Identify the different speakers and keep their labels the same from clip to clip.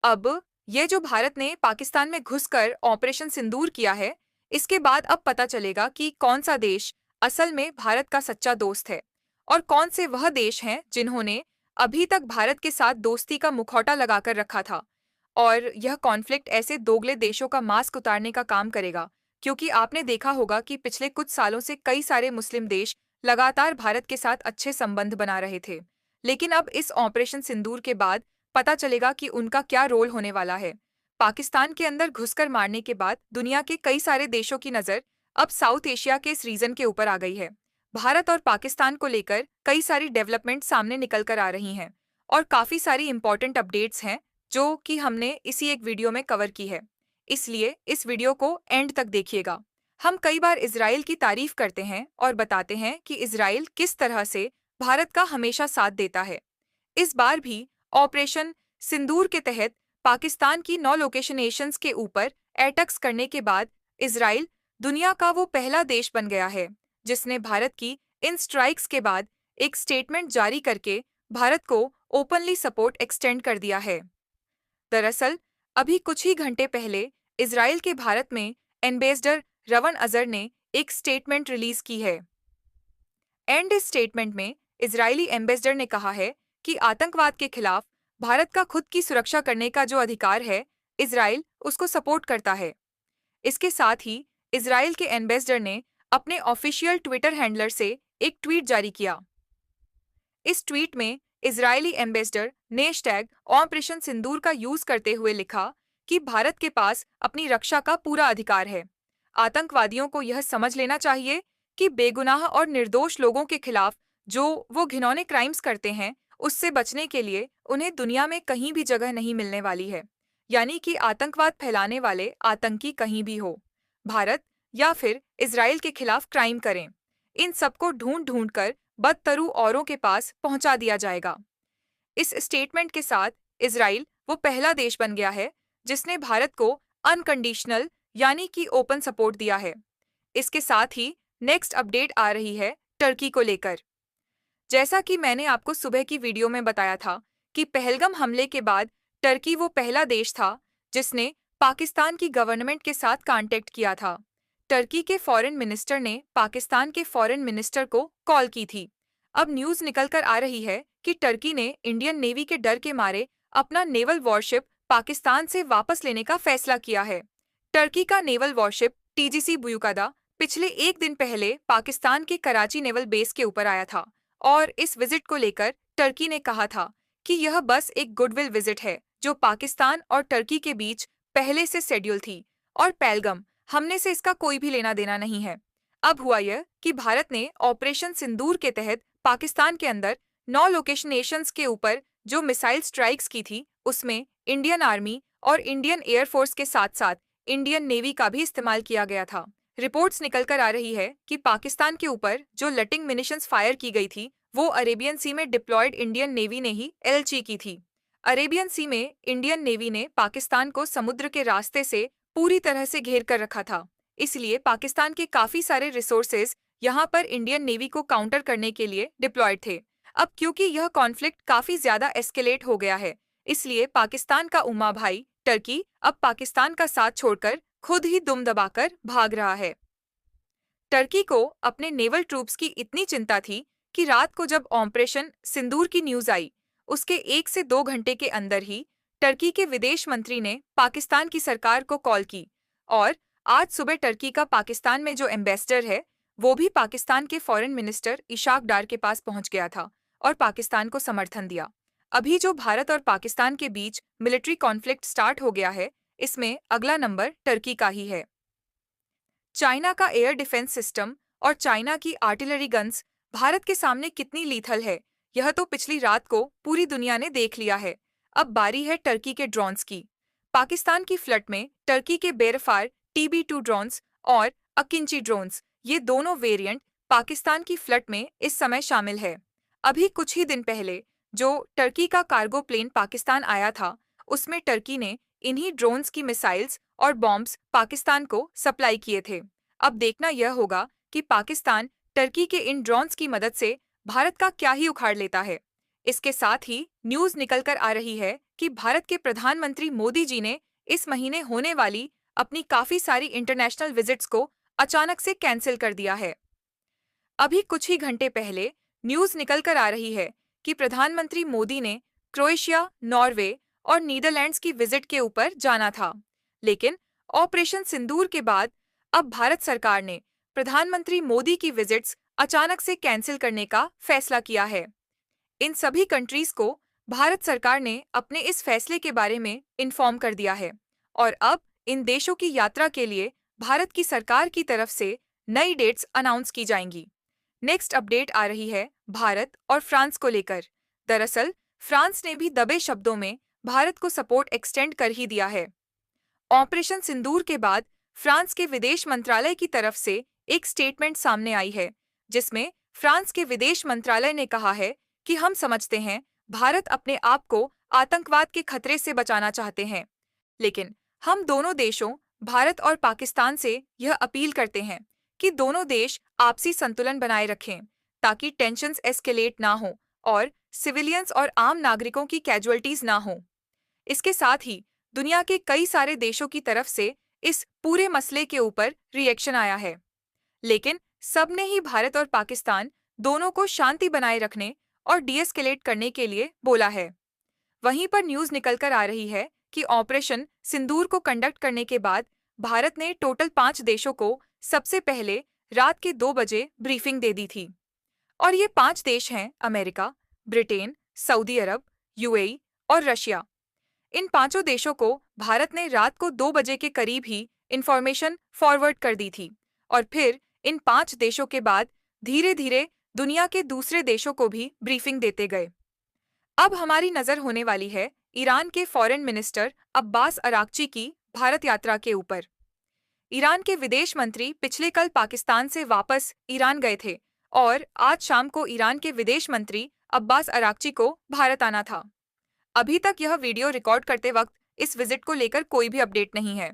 Speaker 1: अब ये जो भारत ने पाकिस्तान में घुसकर ऑपरेशन सिंदूर किया है, इसके बाद अब पता चलेगा कि कौन सा देश असल में भारत का सच्चा दोस्त है और कौन से वह देश हैं जिन्होंने अभी तक भारत के साथ दोस्ती का मुखौटा लगाकर रखा था। और यह कॉन्फ्लिक्ट ऐसे दोगले देशों का मास्क उतारने का काम करेगा, क्योंकि आपने देखा होगा कि पिछले कुछ सालों से कई सारे मुस्लिम देश लगातार भारत के साथ अच्छे संबंध बना रहे थे। लेकिन अब इस ऑपरेशन सिंदूर के बाद पता चलेगा कि उनका क्या रोल होने वाला है। पाकिस्तान के अंदर घुसकर मारने के बाद दुनिया के कई सारे देशों की नज़र अब साउथ एशिया के इस रीजन के ऊपर आ गई है। भारत और पाकिस्तान को लेकर कई सारी डेवलपमेंट सामने निकल कर आ रही हैं और काफ़ी सारी इंपॉर्टेंट अपडेट्स हैं जो कि हमने इसी एक वीडियो में कवर की है। इसलिए इस वीडियो को एंड तक देखिएगा। हम कई बार इजराइल की तारीफ करते हैं और बताते हैं कि इजराइल किस तरह से भारत का हमेशा साथ देता है। इस बार भी ऑपरेशन सिंदूर के तहत पाकिस्तान की 9 लोकेशनेशंस के ऊपर अटैक्स करने के बाद इजराइल दुनिया का वो पहला देश बन गया है जिसने भारत की इन स्ट्राइक्स के बाद एक स्टेटमेंट जारी करके भारत को ओपनली सपोर्ट एक्सटेंड कर दिया है। दरअसल अभी कुछ ही घंटे पहले इजराइल के भारत में एम्बेसडर रवन अजहर ने एक स्टेटमेंट रिलीज की है। एंड इस स्टेटमेंट में इजरायली एम्बेसडर ने कहा है कि आतंकवाद के खिलाफ भारत का खुद की सुरक्षा करने का जो अधिकार है, इजराइल उसको सपोर्ट करता है। इसके साथ ही इजराइल के एम्बेसडर ने अपने ऑफिशियल ट्विटर हैंडलर से एक ट्वीट जारी किया। इस ट्वीट में इजरायली एम्बेसडर ने हैशटैग ऑपरेशन सिंदूर का यूज करते हुए लिखा कि भारत के पास अपनी रक्षा का पूरा अधिकार है। आतंकवादियों को यह समझ लेना चाहिए कि बेगुनाह और निर्दोष लोगों के खिलाफ जो वो घिनौने क्राइम्स करते हैं, उससे बचने के लिए उन्हें दुनिया में कहीं भी जगह नहीं मिलने वाली है। यानी कि आतंकवाद फैलाने वाले आतंकी कहीं भी हो, भारत या फिर इजराइल के खिलाफ क्राइम करें, इन सबको ढूंढ ढूंढ कर बदतरू औरों के पास पहुंचा दिया जाएगा। इस स्टेटमेंट के साथ इजराइल वो पहला देश बन गया है जिसने भारत को अनकंडीशनल यानी कि ओपन सपोर्ट दिया है। इसके साथ ही नेक्स्ट अपडेट आ रही है टर्की को लेकर। जैसा कि मैंने आपको सुबह की वीडियो में बताया था कि पहलगाम हमले के बाद टर्की वो पहला देश था जिसने पाकिस्तान की गवर्नमेंट के साथ कांटेक्ट किया था। टर्की के फॉरेन मिनिस्टर ने पाकिस्तान के फॉरेन मिनिस्टर को कॉल की थी। अब न्यूज़ निकल कर आ रही है कि टर्की ने इंडियन नेवी के डर के मारे अपना नेवल वॉरशिप पाकिस्तान से वापस लेने का फैसला किया है। टर्की का नेवल वॉरशिप टीजीसी बुयुकादा पिछले एक दिन पहले पाकिस्तान के कराची नेवल बेस के ऊपर आया था और इस विजिट को लेकर टर्की ने कहा था कि यह बस एक गुडविल विजिट है जो पाकिस्तान और टर्की के बीच पहले से शेड्यूल थी और पहलगाम हमने से इसका कोई भी लेना देना नहीं है। अब हुआ यह कि भारत ने ऑपरेशन सिंदूर के तहत पाकिस्तान के अंदर 9 लोकेशनेशंस के ऊपर जो मिसाइल स्ट्राइक्स की थी, उसमें इंडियन आर्मी और इंडियन एयरफोर्स के साथ साथ इंडियन नेवी का भी इस्तेमाल किया गया था। रिपोर्ट्स निकलकर आ रही है कि पाकिस्तान के ऊपर जो लटिंग मिनिशंस फायर की गई थी, वो अरेबियन सी में डिप्लॉयड इंडियन नेवी ने ही एलची की थी। अरेबियन सी में इंडियन नेवी ने पाकिस्तान को समुद्र के रास्ते से पूरी तरह से घेर कर रखा था, इसलिए पाकिस्तान के काफी सारे रिसोर्सेज यहाँ पर इंडियन नेवी को काउंटर करने के लिए डिप्लॉयड थे। अब क्योंकि यह कॉन्फ्लिक्ट काफी ज्यादा एस्केलेट हो गया है, इसलिए पाकिस्तान का उम्मा भाई टर्की अब पाकिस्तान का साथ छोड़कर खुद ही दुम दबाकर भाग रहा है। टर्की को अपने नेवल ट्रूप्स की इतनी चिंता थी कि रात को जब ऑपरेशन सिंदूर की न्यूज आई, उसके 1 से 2 घंटे के अंदर ही टर्की के विदेश मंत्री ने पाकिस्तान की सरकार को कॉल की और आज सुबह टर्की का पाकिस्तान में जो एम्बेसडर है, वो भी पाकिस्तान के फॉरेन मिनिस्टर इशाक डार के पास पहुंच गया था और पाकिस्तान को समर्थन दिया। अभी जो भारत और पाकिस्तान के बीच मिलिट्री कॉन्फ्लिक्ट स्टार्ट हो गया है, इसमें अगला नंबर टर्की का ही है। चाइना का एयर डिफेंस सिस्टम और चाइना की आर्टिलरी गन्स भारत के सामने कितनी लीथल है, यह तो पिछली रात को पूरी दुनिया ने देख लिया है। अब बारी है टर्की के ड्रोन्स की। पाकिस्तान की फ्लट में टर्की के बेरफार TB2 ड्रोन्स और अकिंची ड्रोन्स, ये दोनों वेरिएंट पाकिस्तान की फ्लट में इस समय शामिल है। अभी कुछ ही दिन पहले जो टर्की का कार्गो प्लेन पाकिस्तान आया था, उसमें टर्की ने इन्हीं ड्रोन्स की मिसाइल्स और बॉम्ब्स पाकिस्तान को सप्लाई किए थे। अब देखना यह होगा कि पाकिस्तान टर्की के इन ड्रोन्स की मदद से भारत का क्या ही उखाड़ लेता है। इसके साथ ही न्यूज निकलकर आ रही है कि भारत के प्रधानमंत्री मोदी जी ने इस महीने होने वाली अपनी काफी सारी इंटरनेशनल विजिट्स को अचानक से कैंसिल कर दिया है। अभी कुछ ही घंटे पहले न्यूज निकलकर आ रही है कि प्रधानमंत्री मोदी ने क्रोएशिया, नॉर्वे और नीदरलैंड्स की विजिट के ऊपर जाना था, लेकिन ऑपरेशन सिंदूर के बाद अब भारत सरकार ने प्रधानमंत्री मोदी की विजिट्स अचानक से कैंसिल करने का फैसला किया है। इन सभी कंट्रीज को भारत सरकार ने अपने इस फैसले के बारे में इन्फॉर्म कर दिया है और अब इन देशों की यात्रा के लिए भारत की सरकार की तरफ से नई डेट्स अनाउंस की जाएंगी। नेक्स्ट अपडेट आ रही है भारत और फ्रांस को लेकर। दरअसल फ्रांस ने भी दबे शब्दों में भारत को सपोर्ट एक्सटेंड कर ही दिया है। ऑपरेशन सिंदूर के बाद फ्रांस के विदेश मंत्रालय की तरफ से एक स्टेटमेंट सामने आई है, जिसमें फ्रांस के विदेश मंत्रालय ने कहा है कि हम समझते हैं भारत अपने आप को आतंकवाद के खतरे से बचाना चाहते हैं, लेकिन हम दोनों देशों भारत और पाकिस्तान से यह अपील करते हैं कि दोनों देश आपसी संतुलन बनाए रखें ताकि टेंशन्स एस्केलेट ना हो और सिविलियंस और आम नागरिकों की कैजुअल्टीज ना हो। इसके साथ ही दुनिया के कई सारे देशों की तरफ से इस पूरे मसले के ऊपर रिएक्शन आया है, लेकिन सबने ही भारत और पाकिस्तान दोनों को शांति बनाए रखने और डीएस्केलेट करने के लिए बोला है। वहीं पर न्यूज निकलकर आ रही है कि ऑपरेशन सिंदूर को कंडक्ट करने के बाद भारत ने टोटल 5 देशों को सबसे पहले रात के 2 बजे ब्रीफिंग दे दी थी, और ये 5 देश हैं अमेरिका, ब्रिटेन, सऊदी अरब, यूएई और रशिया। इन पांचों देशों को भारत ने रात को 2 बजे के करीब ही इंफॉर्मेशन फॉरवर्ड कर दी थी और फिर इन 5 देशों के बाद धीरे धीरे दुनिया के दूसरे देशों को भी ब्रीफिंग देते गए। अब हमारी नजर होने वाली है ईरान के फॉरेन मिनिस्टर अब्बास अराक्ची की भारत यात्रा के ऊपर। ईरान के विदेश मंत्री पिछले कल पाकिस्तान से वापस ईरान गए थे और आज शाम को ईरान के विदेश मंत्री अब्बास अराक्ची को भारत आना था। अभी तक यह वीडियो रिकॉर्ड करते वक्त इस विजिट को लेकर कोई भी अपडेट नहीं है।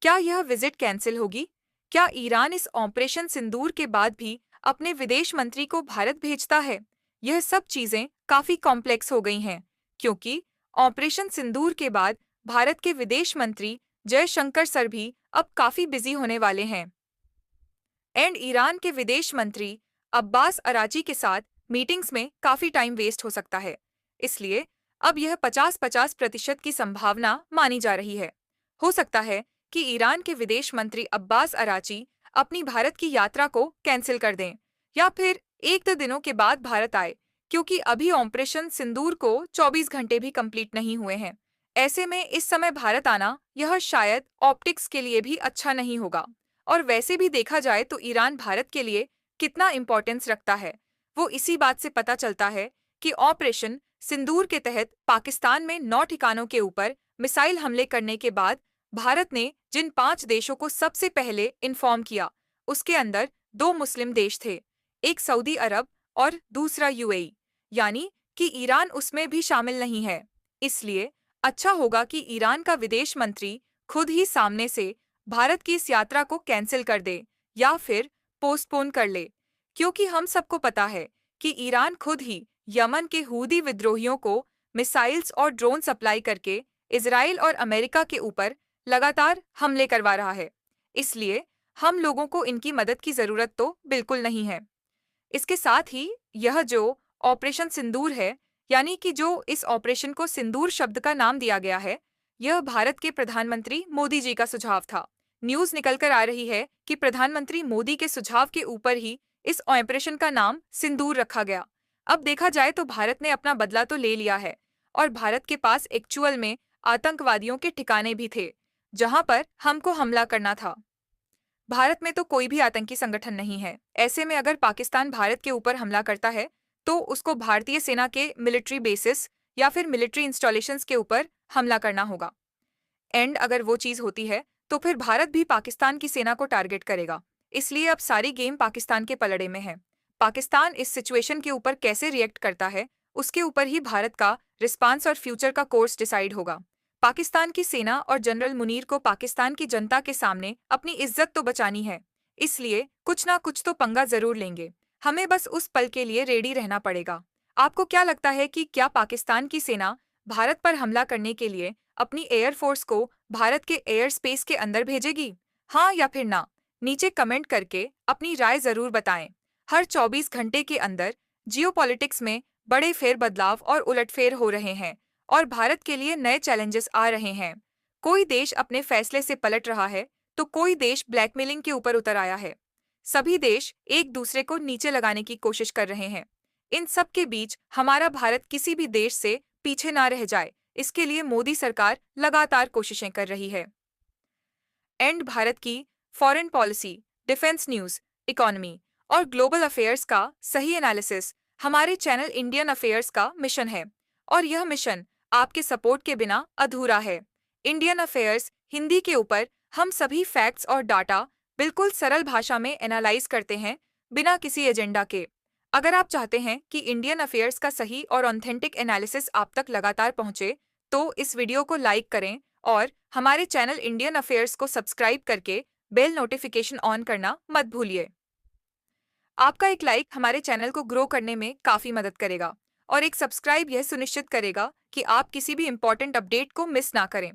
Speaker 1: क्या यह विजिट कैंसिल होगी? क्या ईरान इस ऑपरेशन सिंदूर के बाद भी अपने विदेश मंत्री को भारत भेजता है? यह सब चीजें काफी कॉम्प्लेक्स हो गई हैं, क्योंकि ऑपरेशन सिंदूर के बाद भारत के विदेश मंत्री जयशंकर सर भी अब काफी बिजी होने वाले हैं एंड ईरान के विदेश मंत्री अब्बास अराची के साथ मीटिंग्स में काफी टाइम वेस्ट हो सकता है। इसलिए अब यह 50-50% की संभावना मानी जा रही है। हो सकता है कि ईरान के विदेश मंत्री अब्बास अराची अपनी भारत की यात्रा को कैंसिल कर दें या फिर 1-2 दिनों के बाद भारत आए, क्योंकि अभी ऑपरेशन सिंदूर को 24 घंटे भी कंप्लीट नहीं हुए हैं। ऐसे में इस समय भारत आना यह शायद ऑप्टिक्स के लिए भी अच्छा नहीं होगा, और वैसे भी देखा जाए तो ईरान भारत के लिए कितना इम्पोर्टेंस रखता है वो इसी बात से पता चलता है कि ऑपरेशन सिंदूर के तहत पाकिस्तान में 9 ठिकानों के ऊपर मिसाइल हमले करने के बाद भारत ने जिन 5 देशों को सबसे पहले इन्फॉर्म किया, उसके अंदर 2 मुस्लिम देश थे, एक सऊदी अरब और दूसरा यूएई, यानी कि ईरान उसमें भी शामिल नहीं है। इसलिए अच्छा होगा कि ईरान का विदेश मंत्री खुद ही सामने से भारत की इस यात्रा को कैंसिल कर दे या फिर पोस्टपोन कर ले, क्योंकि हम सबको पता है कि ईरान खुद ही यमन के हूदी विद्रोहियों को मिसाइल्स और ड्रोन सप्लाई करके इजराइल और अमेरिका के ऊपर लगातार हमले करवा रहा है। इसलिए हम लोगों को इनकी मदद की जरूरत तो बिल्कुल नहीं है। इसके साथ ही यह जो ऑपरेशन सिंदूर है, यानी कि जो इस ऑपरेशन को सिंदूर शब्द का नाम दिया गया है, यह भारत के प्रधानमंत्री मोदी जी का सुझाव था। न्यूज निकलकर आ रही है कि प्रधानमंत्री मोदी के सुझाव के ऊपर ही इस ऑपरेशन का नाम सिंदूर रखा गया। अब देखा जाए तो भारत ने अपना बदला तो ले लिया है और भारत के पास एक्चुअल में आतंकवादियों के ठिकाने भी थे जहां पर हमको हमला करना था। भारत में तो कोई भी आतंकी संगठन नहीं है। ऐसे में अगर पाकिस्तान भारत के ऊपर हमला करता है तो उसको भारतीय सेना के मिलिट्री बेसिस या फिर मिलिट्री इंस्टॉलेशंस के ऊपर हमला करना होगा। एंड अगर वो चीज़ होती है तो फिर भारत भी पाकिस्तान की सेना को टारगेट करेगा। इसलिए अब सारी गेम पाकिस्तान के पलड़े में है। पाकिस्तान इस सिचुएशन के ऊपर कैसे रिएक्ट करता है, उसके ऊपर ही भारत का रिस्पांस और फ्यूचर का कोर्स डिसाइड होगा। पाकिस्तान की सेना और जनरल मुनीर को पाकिस्तान की जनता के सामने अपनी इज्जत तो बचानी है, इसलिए कुछ ना कुछ तो पंगा जरूर लेंगे। हमें बस उस पल के लिए रेडी रहना पड़ेगा। आपको क्या लगता है कि क्या पाकिस्तान की सेना भारत पर हमला करने के लिए अपनी एयरफोर्स को भारत के एयर स्पेस के अंदर भेजेगी? हाँ या फिर ना? नीचे कमेंट करके अपनी राय जरूर बताएं। हर 24 घंटे के अंदर जियोपॉलिटिक्स में बड़े फेरबदलाव और उलटफेर हो रहे हैं और भारत के लिए नए चैलेंजेस आ रहे हैं। कोई देश अपने फैसले से पलट रहा है, तो कोई देश ब्लैकमेलिंग के ऊपर उतर आया है। सभी देश एक दूसरे को नीचे लगाने की कोशिश कर रहे हैं। इन सब के बीच हमारा भारत किसी भी देश से पीछे ना रह जाए, इसके लिए मोदी सरकार लगातार कोशिशें कर रही है। एंड भारत की foreign policy, defence news, economy और ग्लोबल अफेयर्स का सही एनालिसिस हमारे चैनल इंडियन अफेयर्स का मिशन है, और यह मिशन आपके सपोर्ट के बिना अधूरा है। इंडियन अफेयर्स हिंदी के ऊपर हम सभी फैक्ट्स और डाटा बिल्कुल सरल भाषा में एनालाइज करते हैं, बिना किसी एजेंडा के। अगर आप चाहते हैं कि इंडियन अफेयर्स का सही और ऑथेंटिक एनालिसिस आप तक लगातार पहुंचे, तो इस वीडियो को लाइक करें और हमारे चैनल इंडियन अफेयर्स को सब्सक्राइब करके बेल नोटिफिकेशन ऑन करना मत भूलिए। आपका एक लाइक हमारे चैनल को ग्रो करने में काफ़ी मदद करेगा, और एक सब्सक्राइब यह सुनिश्चित करेगा कि आप किसी भी इम्पोर्टेंट अपडेट को मिस ना करें।